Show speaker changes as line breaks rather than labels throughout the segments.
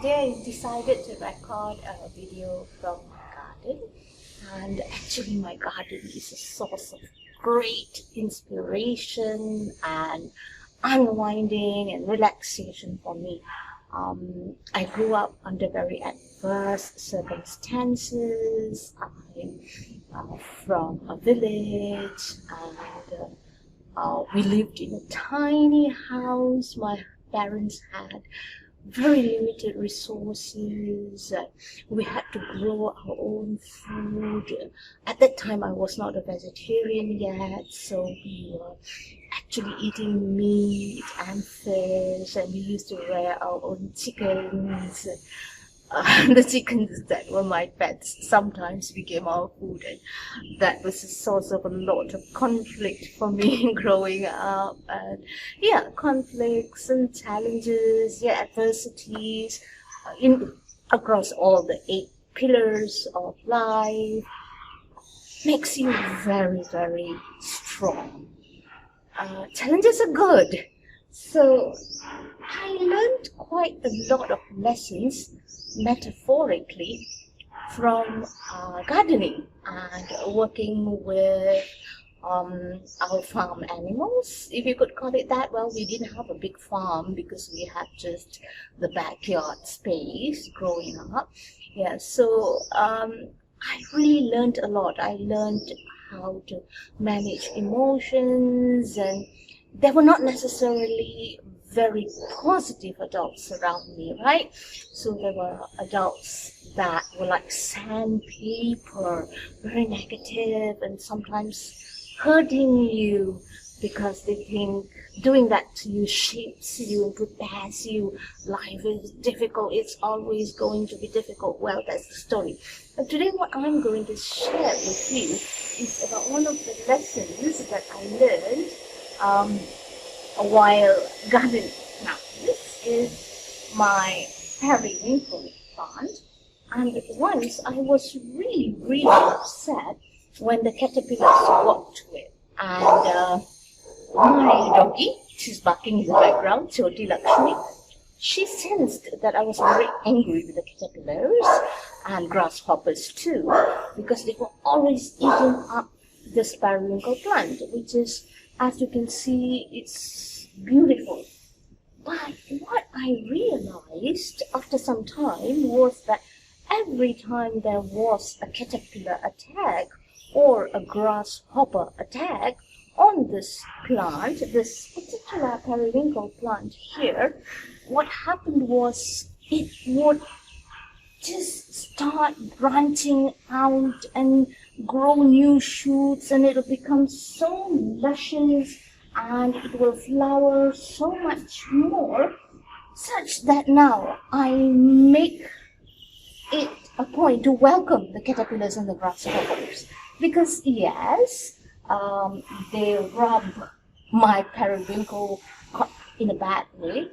today I decided to record a video from my garden, and actually my garden is a source of great inspiration and unwinding and relaxation for me. I grew up under very adverse circumstances. I'm from a village, and we lived in a tiny house. My parents had very limited resources. We had to grow our own food. At that time, I was not a vegetarian yet, so we were actually eating meat and fish, and we used to rear our own chickens. The chickens that were my pets sometimes became our food, and that was a source of a lot of conflict for me growing up. And conflicts and challenges, adversities in across all the 8 pillars of life makes you very, very strong. Challenges are good, so I learned quite a lot of lessons metaphorically from gardening and working with our farm animals, if you could call it that. Well, we didn't have a big farm because we had just the backyard space growing up. So I really learned a lot. I learned how to manage emotions, and they were not necessarily very positive adults around me, right? So there were adults that were like sandpaper, very negative, and sometimes hurting you because they think doing that to you shapes you and prepares you. Life is difficult, it's always going to be difficult. Well, that's the story. But today what I'm going to share with you is about one of the lessons that I learned while gardening. Now, this is my periwinkle plant, and once I was really, really upset when the caterpillars got to it, and my doggy, she's barking in the background, Choti Lakshmi, she sensed that I was very angry with the caterpillars and grasshoppers too, because they were always eating up this periwinkle plant, which is, as you can see, it's beautiful. But what I realized after some time was that every time there was a caterpillar attack or a grasshopper attack on this plant, this particular periwinkle plant here, what happened was it would just start branching out and grow new shoots, and it'll become so luscious, and it will flower so much more, such that now I make it a point to welcome the caterpillars and the grasshoppers, because yes, they rub my periwinkle in a bad way,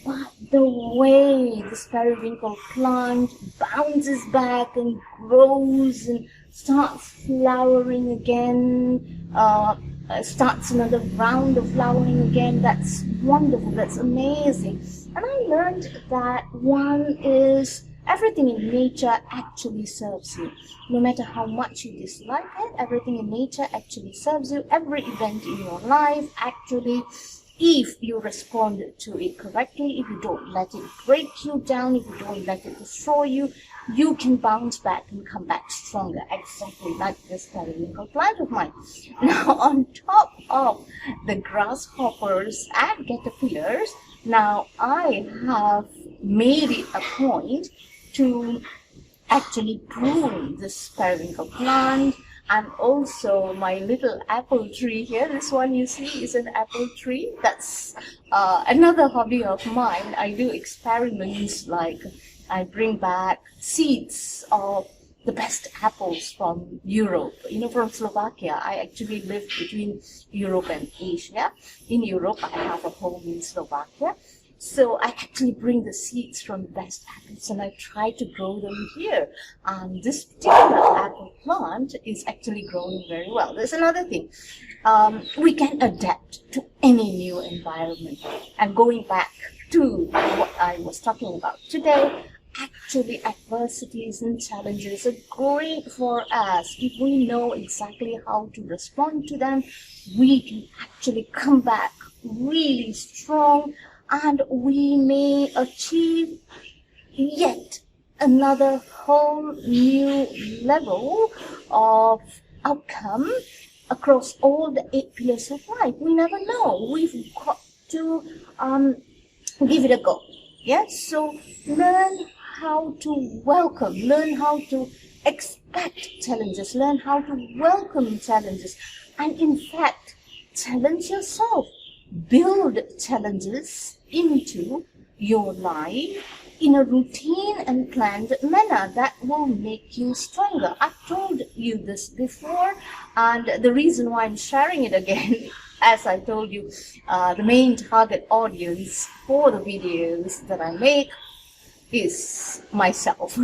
but the way this periwinkle plant bounces back and grows and starts flowering again, starts another round of flowering again, that's wonderful, that's amazing. And I learned that one is everything in nature actually serves you. No matter how much you dislike it, everything in nature actually serves you. Every event in your life actually, if you respond to it correctly, if you don't let it break you down, if you don't let it destroy you, you can bounce back and come back stronger, exactly like this periwinkle plant of mine. Now, on top of the grasshoppers and caterpillars, now I have made it a point to actually prune this periwinkle plant, and also my little apple tree here. This one you see is an apple tree. That's another hobby of mine. I do experiments, like I bring back seeds of the best apples from Europe, from Slovakia. I actually live between Europe and Asia. In Europe, I have a home in Slovakia. So I actually bring the seeds from the best apples and I try to grow them here. And this particular apple plant is actually growing very well. There's another thing. We can adapt to any new environment. And going back to what I was talking about today, actually adversities and challenges are great for us. If we know exactly how to respond to them, we can actually come back really strong and we may achieve yet another whole new level of outcome across all the 8 pillars of life. We never know. We've got to give it a go. Yes, so learn how to welcome, learn how to expect challenges, learn how to welcome challenges, and in fact, challenge yourself. Build challenges into your life in a routine and planned manner that will make you stronger. I've told you this before, and the reason why I'm sharing it again, as I told you, the main target audience for the videos that I make is myself.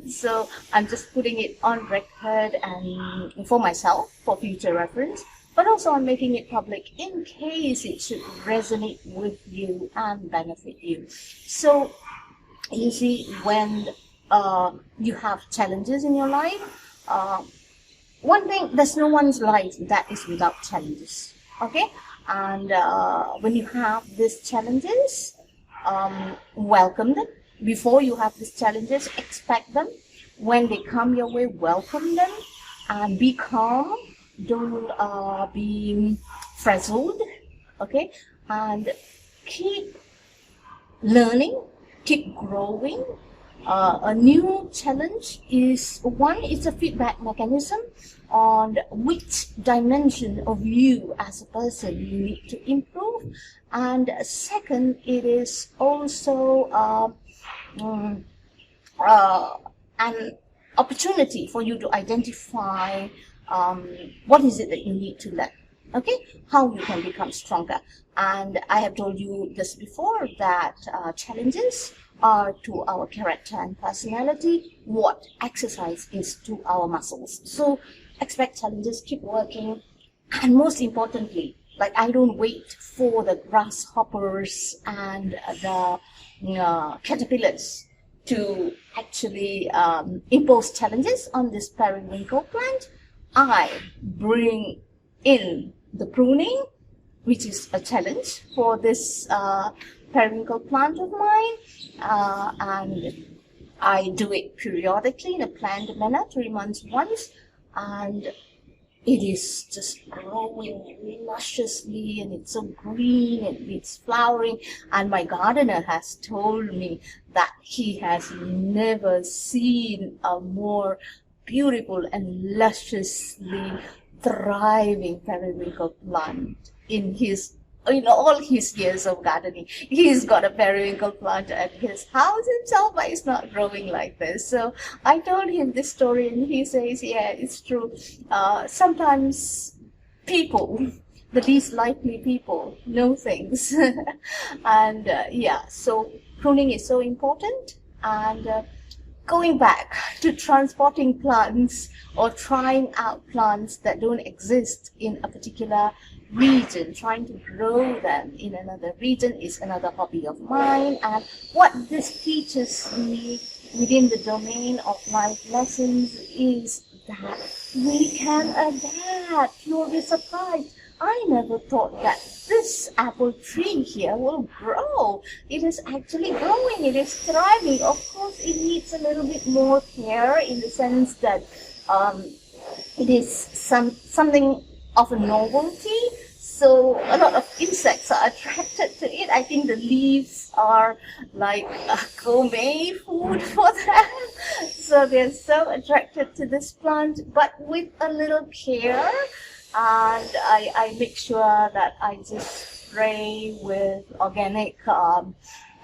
So I'm just putting it on record and for myself, for future reference. But also I'm making it public in case it should resonate with you and benefit you. So you see, when you have challenges in your life, one thing, there's no one's life that is without challenges. Okay? And when you have these challenges, welcome them. Before you have these challenges, expect them. When they come your way, welcome them. And be calm. Don't be frazzled, okay? And keep learning, keep growing. A new challenge is one, it's a feedback mechanism on which dimension of you as a person you need to improve. And second, it is also an opportunity for you to identify what is it that you need to learn, okay? How you can become stronger. And I have told you this before, that challenges are to our character and personality what exercise is to our muscles. So expect challenges, keep working, and most importantly, like, I don't wait for the grasshoppers and the caterpillars to actually impose challenges on this periwinkle plant. I bring in the pruning, which is a challenge for this periwinkle plant of mine, and I do it periodically in a planned manner, 3 months once, and it is just growing lusciously, and it's so green and it's flowering. And my gardener has told me that he has never seen a more beautiful and lusciously thriving periwinkle plant in all his years of gardening. He's got a periwinkle plant at his house himself, but it's not growing like this. So I told him this story, and he says, yeah, it's true. Sometimes people, the least likely people, know things. And yeah, so pruning is so important. And going back to transporting plants or trying out plants that don't exist in a particular region, trying to grow them in another region is another hobby of mine. And what this teaches me within the domain of life lessons is that we can adapt. You'll be surprised. I never thought that this apple tree here will grow. It is actually growing. It is thriving. Of course, it needs a little bit more care in the sense that it is something of a novelty. So a lot of insects are attracted to it. I think the leaves are like a gourmet food for them. So they're so attracted to this plant, but with a little care. And I make sure that I just spray with organic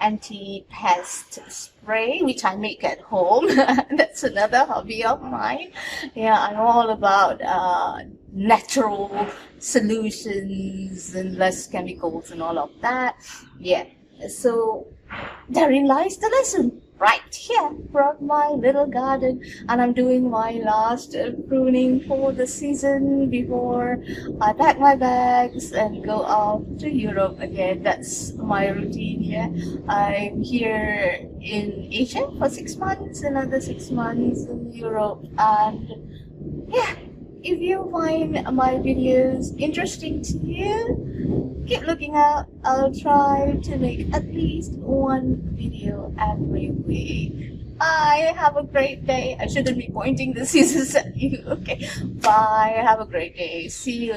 anti-pest spray, which I make at home. That's another hobby of mine. Yeah, I'm all about natural solutions and less chemicals and all of that. Yeah, So therein lies the lesson, right here from my little garden. And I'm doing my last pruning for the season before I pack my bags and go off to Europe again. That's my routine here. I'm here in Asia for 6 months, another 6 months in Europe, and yeah, if you find my videos interesting to you, keep looking out. I'll try to make at least one video every week. Bye. Have a great day. I shouldn't be pointing the scissors at you. Okay. Bye. Have a great day. See you.